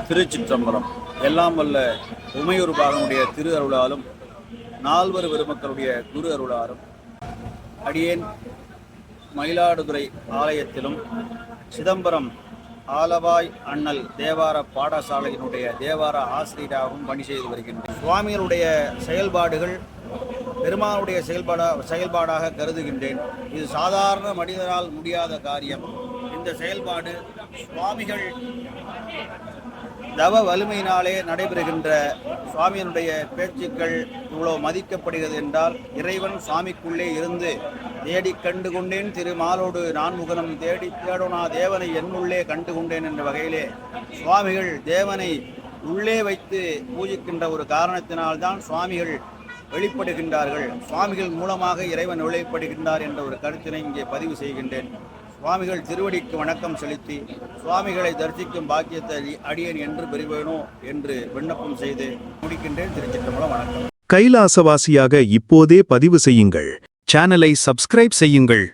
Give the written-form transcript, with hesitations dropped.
திருச்சிற்றம்பலம். எல்லாம் வல்ல உமையூர் பாகனுடைய திரு அருளாலும் நால்வர் பெருமக்களுடைய குரு அருளாலும் அடியேன் மயிலாடுதுறை ஆலயத்திலும் சிதம்பரம் ஆலவாய் அண்ணல் தேவார பாடசாலையினுடைய தேவார ஆசிரியராகவும் பணி செய்து வருகின்றேன். சுவாமிகளுடைய செயல்பாடுகள் பெருமானுடைய செயல்பாடாக கருதுகின்றேன். இது சாதாரண மனிதரால் முடியாத காரியம். இந்த செயல்பாடு சுவாமிகள் தவ வலிமையினாலே நடைபெறுகின்ற சுவாமியினுடைய பேச்சுக்கள் இவ்வளோ மதிக்கப்படுகிறது என்றால், இறைவன் சுவாமிக்குள்ளே இருந்து தேடி கண்டு கொண்டேன் திருமாலோடு நான்முகனும் தேடோனா தேவனை என்னுள்ளே கண்டு கொண்டேன் என்ற வகையிலே சுவாமிகள் தேவனை உள்ளே வைத்து பூஜிக்கின்ற ஒரு காரணத்தினால்தான் சுவாமிகள் வெளிப்படுகின்றார்கள். சுவாமிகள் மூலமாக இறைவன் வெளிப்படுகின்றார் என்ற ஒரு கருத்தினை இங்கே பதிவு செய்கின்றேன். சுவாமிகள் திருவடிக்கு வணக்கம் செலுத்தி சுவாமிகளை தரிசிக்கும் பாக்கியத்தை அடியேன் என்று பெறுவேனோ என்று விண்ணப்பம் செய்து முடிக்கின்றேன். திருச்சிற்றம்பலம். வணக்கம். கைலாசவாசியாக இப்போதே பதிவு செய்யுங்கள். சேனலை சப்ஸ்கிரைப் செய்யுங்கள்.